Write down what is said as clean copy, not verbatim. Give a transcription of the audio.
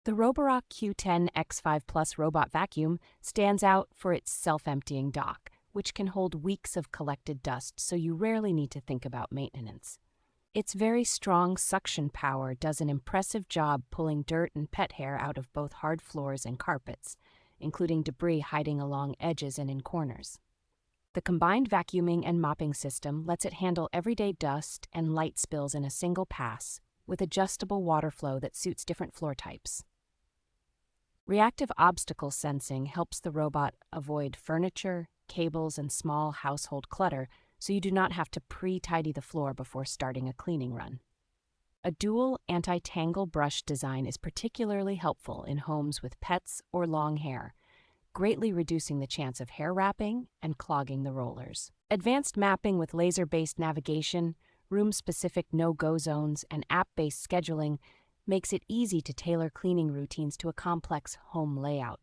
The Roborock Q10 X5 Plus robot vacuum stands out for its self-emptying dock, which can hold weeks of collected dust, so you rarely need to think about maintenance. Its very strong suction power does an impressive job pulling dirt and pet hair out of both hard floors and carpets, including debris hiding along edges and in corners. The combined vacuuming and mopping system lets it handle everyday dust and light spills in a single pass, with adjustable water flow that suits different floor types. Reactive obstacle sensing helps the robot avoid furniture, cables, and small household clutter, so you do not have to pre-tidy the floor before starting a cleaning run. A dual anti-tangle brush design is particularly helpful in homes with pets or long hair, greatly reducing the chance of hair wrapping and clogging the rollers. Advanced mapping with laser-based navigation, room-specific no-go zones, and app-based scheduling makes it easy to tailor cleaning routines to a complex home layout.